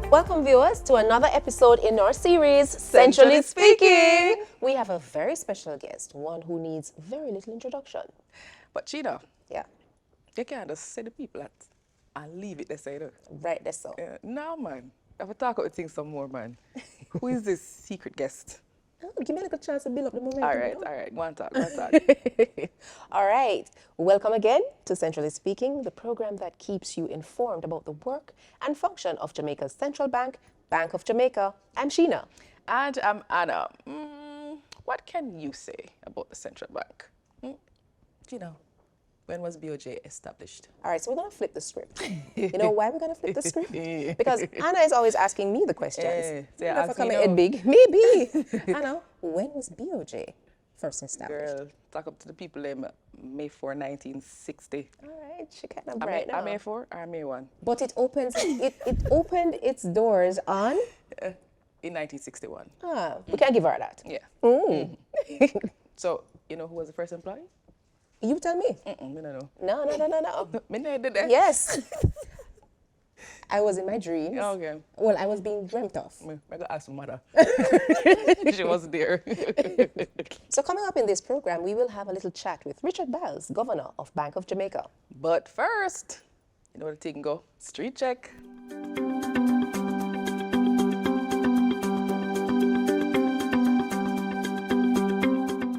Welcome viewers to another episode in our series, Centrally Speaking. We have a very special guest, one who needs very little introduction. But Cheetah, Yeah, you can't just say the people that and leave it there, say that. right there so. No, man. I have to talk about things some more, man. Who is this secret guest? Oh, give me a little chance to build up the momentum. All right. Go on talk. All right. Welcome again to Centrally Speaking, the program that keeps you informed about the work and function of Jamaica's central bank, Bank of Jamaica. I'm Sheena. And I'm Anna. What can you say about the central bank? Cheetah, when was BOJ established? All right, so we're going to flip the script. You know why we're going to flip the script? Because Anna is always asking me the questions. Yeah, If I come in big, maybe. Anna, when was BOJ first established? Girl, talk up to the people in May 4, 1960. All right, she kind of bright now. May 4 or May 1? But it opened its doors on? In 1961. We can't give her that. Yeah. So, you know who was the first employee? You tell me. Me no. No. Me no did that. Yes. I was in my dreams. Okay. Well, I was being dreamt of. I got to ask my mother. She wasn't there. So coming up in this program, we will have a little chat with Richard Byles, Governor of Bank of Jamaica. But first, you know where the thing go? Street check.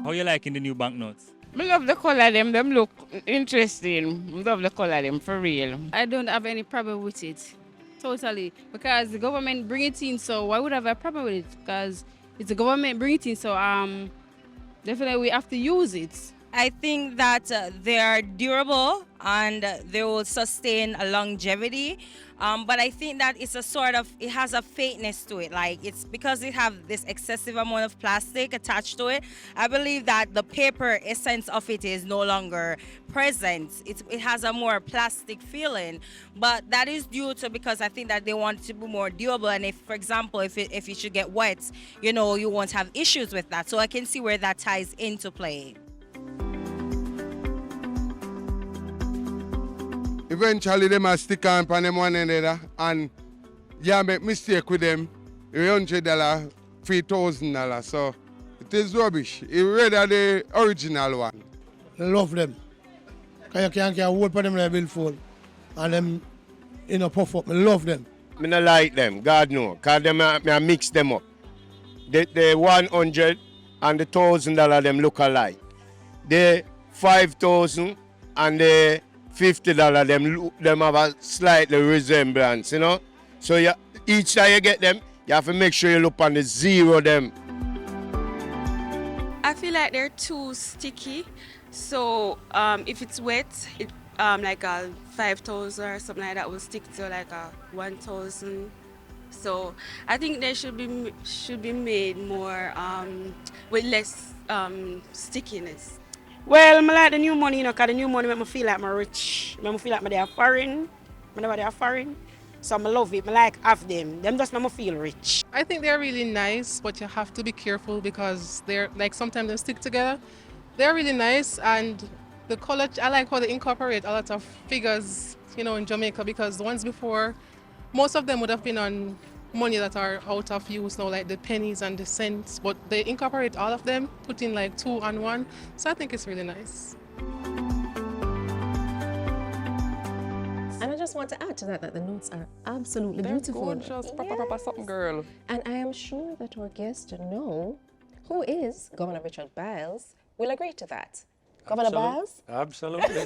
How you liking the new banknotes? I love the color them look interesting. I love the color them for real. I don't have any problem with it, totally, because the government bring it in, so why would I have a problem with it? Because it's the government bring it in, so definitely we have to use it. I think that they are durable and they will sustain a longevity. But I think that it's it has a fakeness to it. Like it's because it have this excessive amount of plastic attached to it. I believe that the paper essence of it is no longer present. It has a more plastic feeling. But that is due to because I think that they want it to be more durable. And if, for example, if it should get wet, you won't have issues with that. So I can see where that ties into play. Eventually, they must stick on them one another and make mistake with them. $100, $3,000. So it is rubbish. It's rather the original one. I love them. Because you can't hold for them like billfold. And them, puff up. I love them. I don't like them, God no. Because I mix them up. The 100 and the $1,000 them look alike. The 5,000 and the $50 them have a slightly resemblance, So each time you get them, you have to make sure you look on the zero them. I feel like they're too sticky. So if it's wet, it like a 5,000 or something like that will stick to like a 1,000. So I think they should be made more with less stickiness. Well, I like the new money, because the new money make me feel like I'm rich. Make me feel like I'm foreign. Whenever they are foreign. So I love it. I like have them. Them just make me feel rich. I think they're really nice, but you have to be careful because they're like sometimes they stick together. They're really nice, and the color, I like how they incorporate a lot of figures, in Jamaica, because the ones before, most of them would have been on money that are out of use now, like the pennies and the cents, but they incorporate all of them, put in like 2 and 1. So I think it's really nice. And I just want to add to that the notes are absolutely They're beautiful. gorgeous. Proper something, girl. And I am sure that our guest, who is Governor Richard Byles, will agree to that. Governor Byles? Absolutely.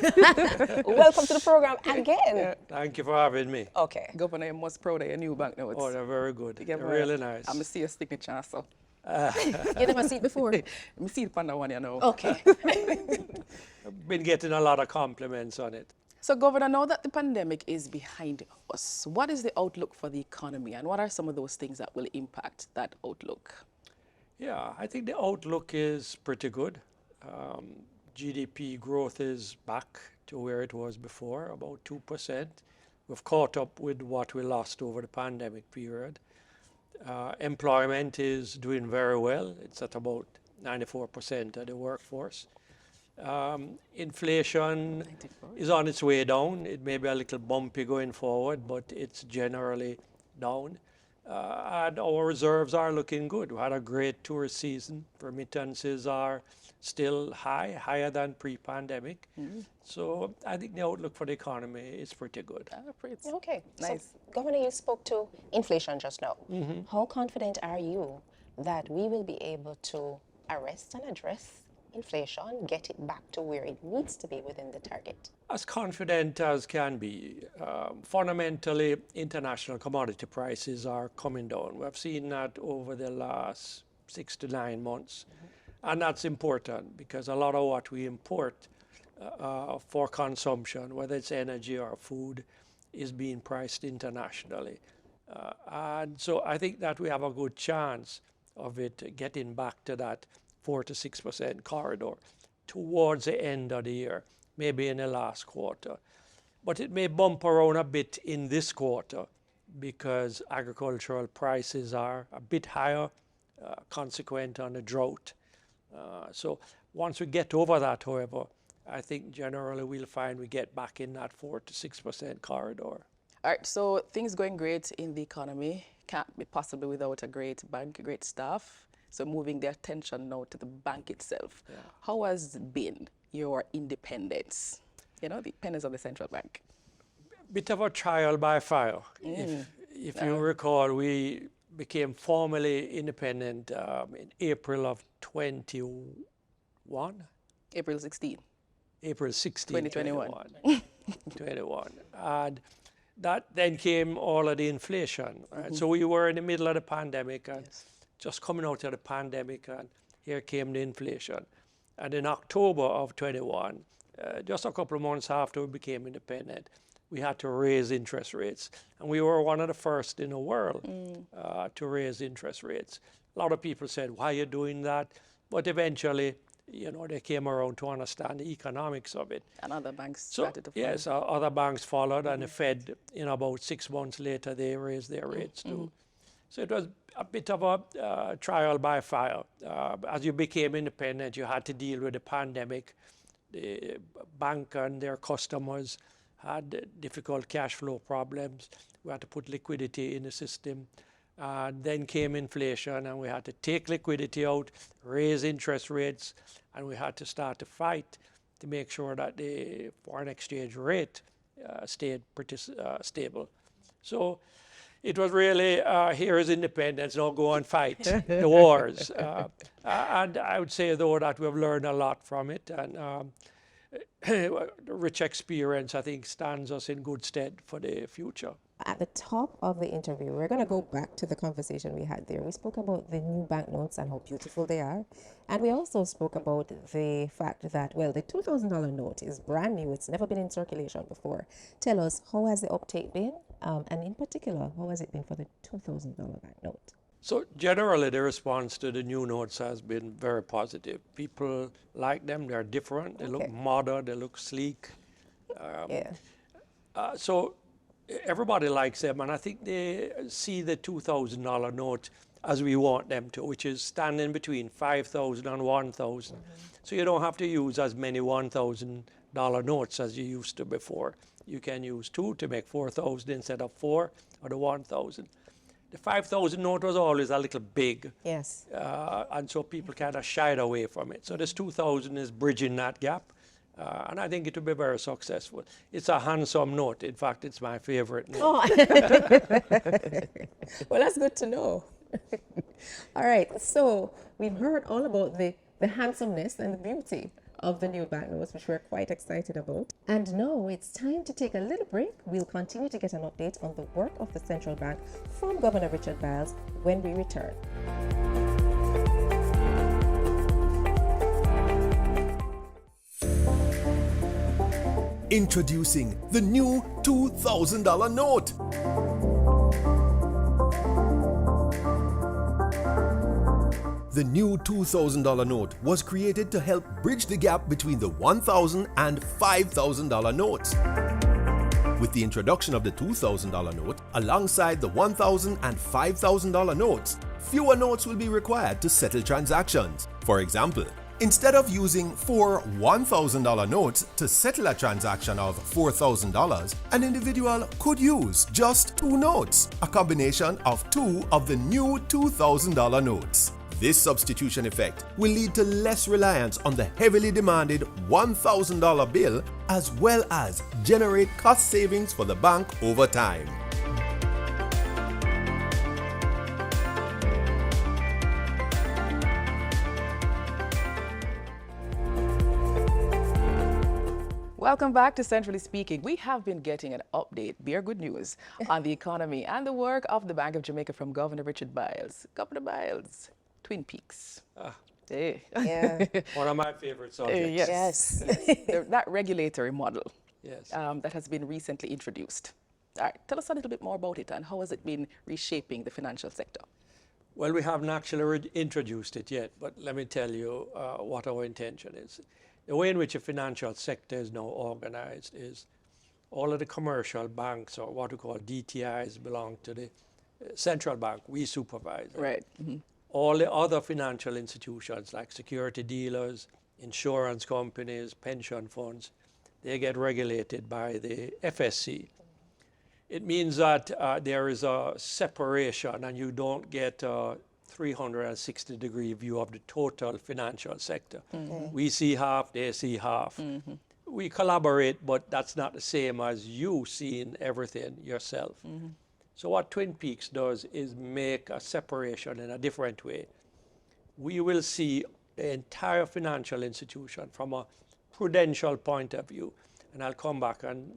Welcome to the program again. Yeah, thank you for having me. Okay. Governor, you're most proud of your new banknotes. Oh, they're very good. They're really nice. I'm going to see your signature, so. You never see it before? Let me see it on that one, Okay. I've been getting a lot of compliments on it. So, Governor, now that the pandemic is behind us, what is the outlook for the economy, and what are some of those things that will impact that outlook? Yeah, I think the outlook is pretty good. GDP growth is back to where it was before, about 2%. We've caught up with what we lost over the pandemic period. Employment is doing very well. It's at about 94% of the workforce. Inflation 94. Is on its way down. It may be a little bumpy going forward, but it's generally down. and our reserves are looking good. We had a great tourist season. Remittances are still higher than pre-pandemic. So I think the outlook for the economy is pretty good. Okay. Nice. So, Governor, you spoke to inflation just now. How confident are you that we will be able to arrest and address inflation, get it back to where it needs to be within the target? As confident as can be. Fundamentally, international commodity prices are coming down. We've seen that over the last 6 to 9 months. And that's important because a lot of what we import for consumption, whether it's energy or food, is being priced internationally. And so I think that we have a good chance of it getting back to that 4 to 6% corridor towards the end of the year, maybe in the last quarter. But it may bump around a bit in this quarter because agricultural prices are a bit higher, consequent on the drought. So once we get over that, however, I think generally we'll find we get back in that 4 to 6% corridor. All right, so things going great in the economy can't be possible without a great bank, great staff. So moving the attention now to the bank itself. Yeah. How has been your independence? You know, the independence of the central bank. Bit of a trial by fire. If you recall, we became formally independent in April of 21. April 16. April 16, 2021. 21. And that then came all of the inflation. Right? So we were in the middle of the pandemic and just coming out of the pandemic, and here came the inflation. And in October of 21, just a couple of months after we became independent, we had to raise interest rates. And we were one of the first in the world to raise interest rates. A lot of people said, why are you doing that? But eventually, you know, they came around to understand the economics of it. And other banks started to follow. Yes, other banks followed, and the Fed, in about 6 months later, they raised their rates too. So it was a bit of a trial by fire. As you became independent, you had to deal with the pandemic. The bank and their customers had difficult cash flow problems. We had to put liquidity in the system. Then came inflation, and we had to take liquidity out, raise interest rates, and we had to start to fight to make sure that the foreign exchange rate stayed pretty stable. So it was really, here is independence, now go and fight the wars. And I would say, though, that we've learned a lot from it. And the rich experience, I think, stands us in good stead for the future. At the top of the interview, we're going to go back to the conversation we had there. We spoke about the new banknotes and how beautiful they are. And we also spoke about the fact that, well, the $2,000 note is brand new. It's never been in circulation before. Tell us, how has the uptake been? And in particular, how has it been for the $2,000 banknote? So generally, the response to the new notes has been very positive. People like them. They're different. They look modern. They look sleek. So everybody likes them, and I think they see the $2,000 note as we want them to, which is standing between $5,000 and $1,000. So you don't have to use as many $1,000 notes as you used to before. You can use 2 to make 4,000 instead of 4, or the 1,000. The 5,000 note was always a little big. Yes. And so people kind of shied away from it. So this 2,000 is bridging that gap. And I think it will be very successful. It's a handsome note. In fact, it's my favorite note. Oh. Well, that's good to know. All right. So we've heard all about the handsomeness and the beauty of the new banknotes, which we're quite excited about. And now it's time to take a little break. We'll continue to get an update on the work of the central bank from Governor Richard Byles when we return. Introducing the new $2,000 note. The new $2,000 note was created to help bridge the gap between the $1,000 and $5,000 notes. With the introduction of the $2,000 note, alongside the $1,000 and $5,000 notes, fewer notes will be required to settle transactions. For example, Instead of using 4 $1,000 notes to settle a transaction of $4,000, an individual could use just 2 notes, a combination of 2 of the new $2,000 notes. This substitution effect will lead to less reliance on the heavily demanded $1,000 bill, as well as generate cost savings for the bank over time. Welcome back to Centrally Speaking. We have been getting an update, bare good news, on the economy and the work of the Bank of Jamaica from Governor Richard Byles. Governor Byles, Twin Peaks. Hey. Yeah. One of my favorite subjects. Yes. That regulatory model Yes. that has been recently introduced. All right, tell us a little bit more about it and how has it been reshaping the financial sector? Well, we haven't actually introduced it yet, but let me tell you what our intention is. The way in which the financial sector is now organized is all of the commercial banks, or what we call DTIs, belong to the central bank. We supervise it. Right. Mm-hmm. All the other financial institutions like security dealers, insurance companies, pension funds, they get regulated by the FSC. It means that there is a separation and you don't get a 360-degree view of the total financial sector. Mm-hmm. We see half, they see half. Mm-hmm. We collaborate, but that's not the same as you seeing everything yourself. Mm-hmm. So what Twin Peaks does is make a separation in a different way. We will see the entire financial institution from a prudential point of view, and I'll come back and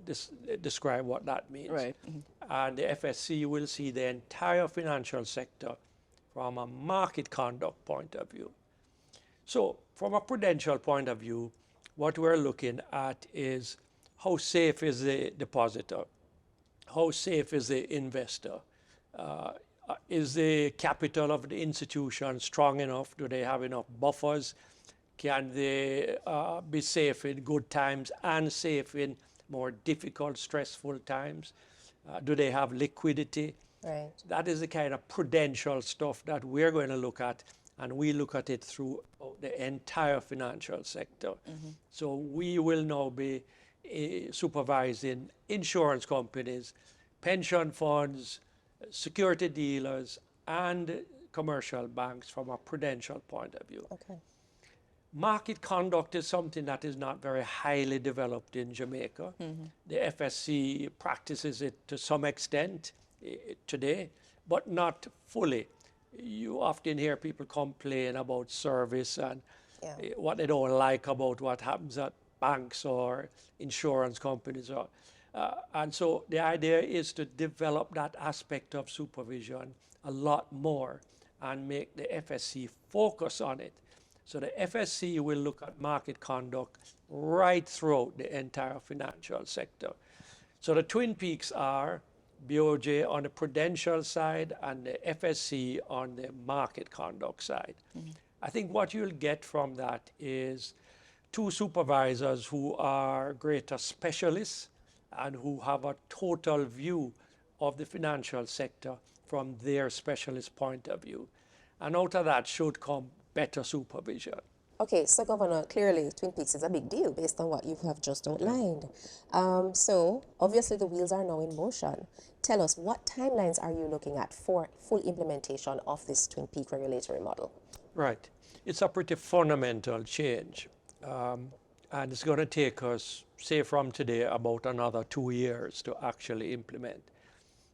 describe what that means. Right. Mm-hmm. And the FSC will see the entire financial sector from a market conduct point of view. So from a prudential point of view, what we're looking at is how safe is the depositor? How safe is the investor? Is the capital of the institution strong enough? Do they have enough buffers? Can they be safe in good times and safe in more difficult, stressful times? Do they have liquidity? Right. That is the kind of prudential stuff that we're going to look at, and we look at it through the entire financial sector. Mm-hmm. So we will now be supervising insurance companies, pension funds, security dealers, and commercial banks from a prudential point of view. Okay. Market conduct is something that is not very highly developed in Jamaica. Mm-hmm. The FSC practices it to some extent today, but not fully. You often hear people complain about service and what they don't like about what happens at banks or insurance companies. And so the idea is to develop that aspect of supervision a lot more and make the FSC focus on it. So the FSC will look at market conduct right throughout the entire financial sector. So the Twin Peaks are BOJ on the prudential side and the FSC on the market conduct side. Mm-hmm. I think what you'll get from that is 2 supervisors who are greater specialists and who have a total view of the financial sector from their specialist point of view. And out of that should come better supervision. Okay, so Governor, clearly Twin Peaks is a big deal based on what you have just outlined. So obviously the wheels are now in motion. Tell us, what timelines are you looking at for full implementation of this Twin Peak regulatory model? Right. It's a pretty fundamental change. And it's going to take us, say from today, about another 2 years to actually implement.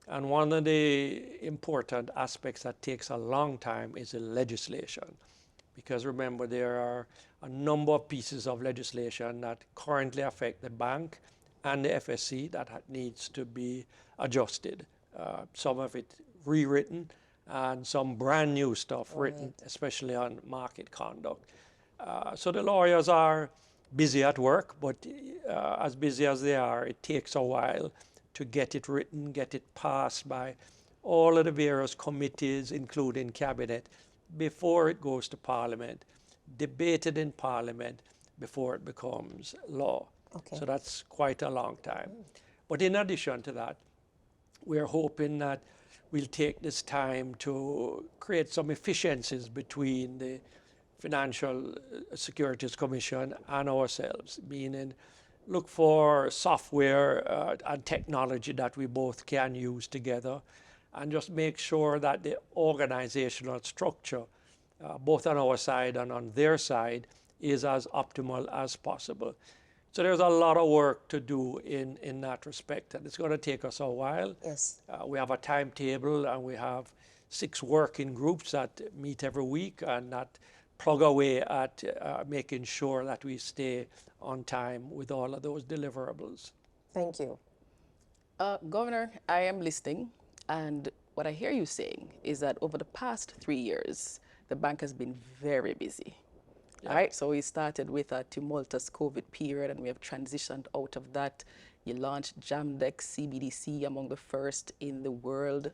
And one of the important aspects that takes a long time is the legislation. Because remember, there are a number of pieces of legislation that currently affect the bank and the FSC that needs to be adjusted. Some of it rewritten and some brand new stuff written, especially on market conduct. So the lawyers are busy at work, but as busy as they are, it takes a while to get it written, get it passed by all of the various committees, including cabinet, before it goes to Parliament, debated in Parliament before it becomes law. Okay. So that's quite a long time. But in addition to that, we're hoping that we'll take this time to create some efficiencies between the Financial Securities Commission and ourselves, meaning look for software and technology that we both can use together, and just make sure that the organizational structure, both on our side and on their side, is as optimal as possible. So there's a lot of work to do in that respect, and it's going to take us a while. Yes. We have a timetable, and we have 6 working groups that meet every week and that plug away at making sure that we stay on time with all of those deliverables. Thank you. Governor, I am listening, and what I hear you saying is that over the past 3 years, the bank has been very busy. Yeah. All right, so we started with a tumultuous COVID period, and we have transitioned out of that. You launched Jamdex CBDC, among the first in the world,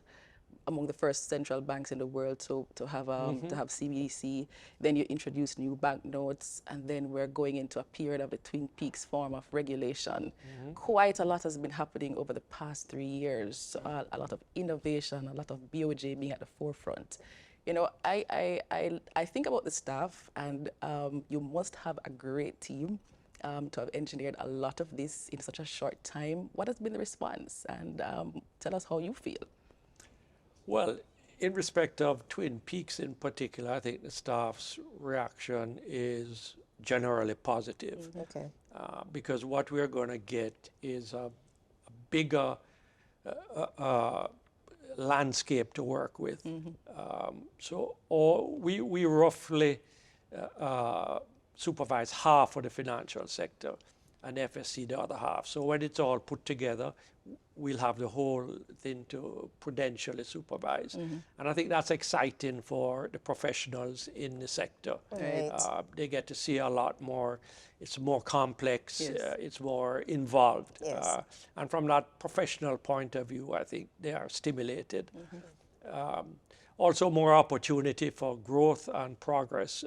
among the first central banks in the world to have CBDC. Then you introduced new banknotes, and then we're going into a period of the Twin Peaks form of regulation. Quite a lot has been happening over the past 3 years. A lot of innovation, a lot of BOJ being at the forefront. You know, I think about the staff, and you must have a great team to have engineered a lot of this in such a short time. What has been the response? And tell us how you feel. Well, in respect of Twin Peaks in particular, I think the staff's reaction is generally positive. Okay. Because what we're going to get is a bigger landscape to work with. We roughly supervise half of the financial sector and FSC the other half. So when it's all put together, we'll have the whole thing to prudentially supervise. And I think that's exciting for the professionals in the sector. Right. They get to see a lot more. It's more complex, Yes. it's more involved. Yes. And from that professional point of view, I think they are stimulated. Also more opportunity for growth and progress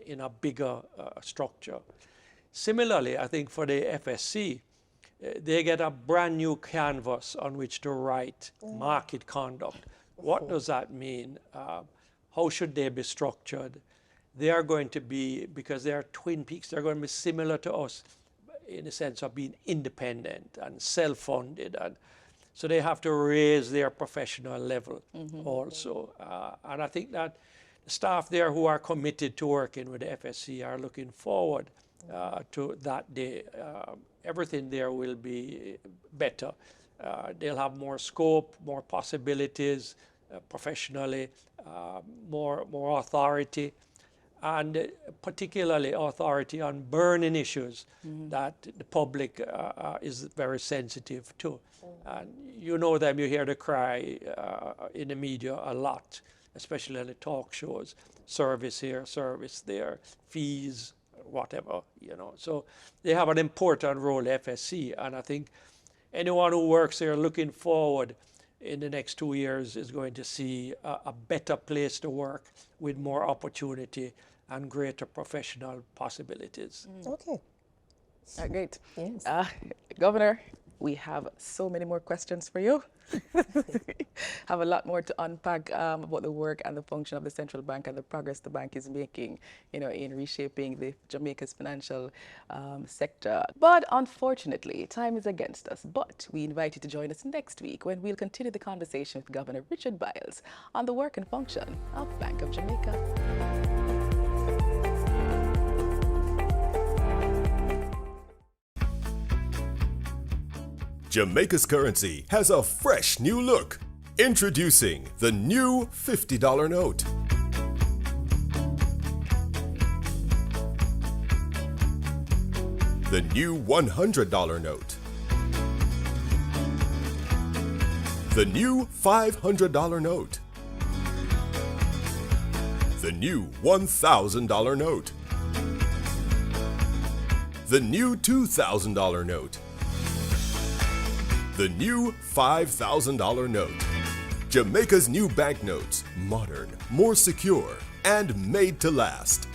in a bigger structure. Similarly, I think for the FSC, they get a brand new canvas on which to write market conduct. What does that mean? How should they be structured? They are going to be, because they are Twin Peaks, they're going to be similar to us in the sense of being independent and self-funded. And so they have to raise their professional level also. And I think that the staff there who are committed to working with the FSC are looking forward to that day. Everything there will be better. They'll have more scope, more possibilities professionally, more authority, and particularly authority on burning issues that the public is very sensitive to. And you know them, you hear the cry in the media a lot, especially in the talk shows, service here, service there, fees, whatever, you know. So they have an important role, FSC, and I think anyone who works here looking forward in the next 2 years is going to see a better place to work with more opportunity and greater professional possibilities. Okay. Great. Yes. Governor, we have so many more questions for you. Have a lot more to unpack about the work and the function of the central bank and the progress the bank is making, you know, in reshaping the Jamaica's financial sector. But unfortunately, time is against us. But we invite you to join us next week when we'll continue the conversation with Governor Richard Byles on the work and function of Bank of Jamaica. Jamaica's currency has a fresh new look. Introducing the new $50 note. The new $100 note. The new $500 note. The new $1,000 note. The new $2,000 note. The new $5,000 note. Jamaica's new banknotes, modern, more secure, and made to last.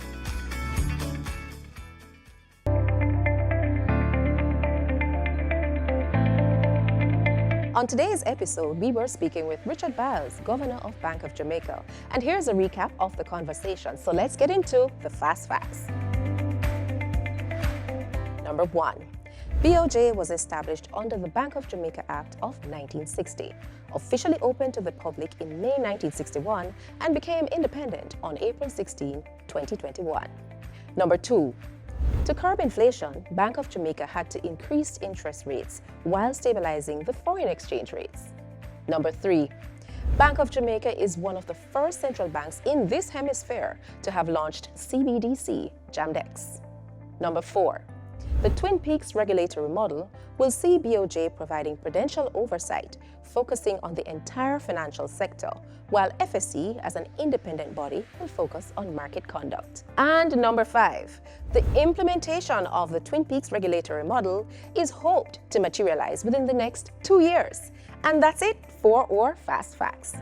On today's episode, we were speaking with Richard Byles, Governor of Bank of Jamaica. And here's a recap of the conversation. So let's get into the fast facts. Number 1. BOJ was established under the Bank of Jamaica Act of 1960, officially opened to the public in May 1961, and became independent on April 16, 2021. Number 2. To curb inflation, Bank of Jamaica had to increase interest rates while stabilizing the foreign exchange rates. Number 3. Bank of Jamaica is one of the first central banks in this hemisphere to have launched CBDC Jamdex. Number 4. The Twin Peaks regulatory model will see BOJ providing prudential oversight, focusing on the entire financial sector, while FSC, as an independent body, will focus on market conduct. And number 5, the implementation of the Twin Peaks regulatory model is hoped to materialize within the next 2 years. And that's it for our Fast Facts.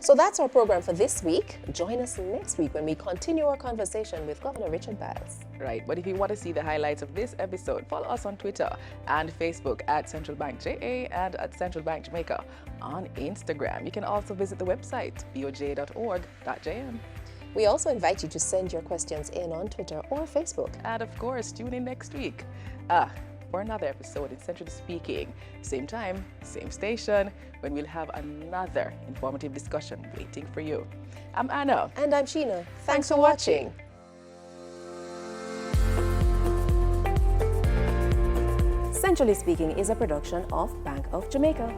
So that's our program for this week. Join us next week when we continue our conversation with Governor Richard Byles. Right, but if you want to see the highlights of this episode, follow us on Twitter and Facebook at Central Bank JA and at Central Bank Jamaica on Instagram. You can also visit the website, boj.org.jm. We also invite you to send your questions in on Twitter or Facebook. And of course, tune in next week for another episode in Centrally Speaking. Same time, same station, when we'll have another informative discussion waiting for you. I'm Anna. And I'm Sheena. Thanks for watching. Centrally Speaking is a production of Bank of Jamaica.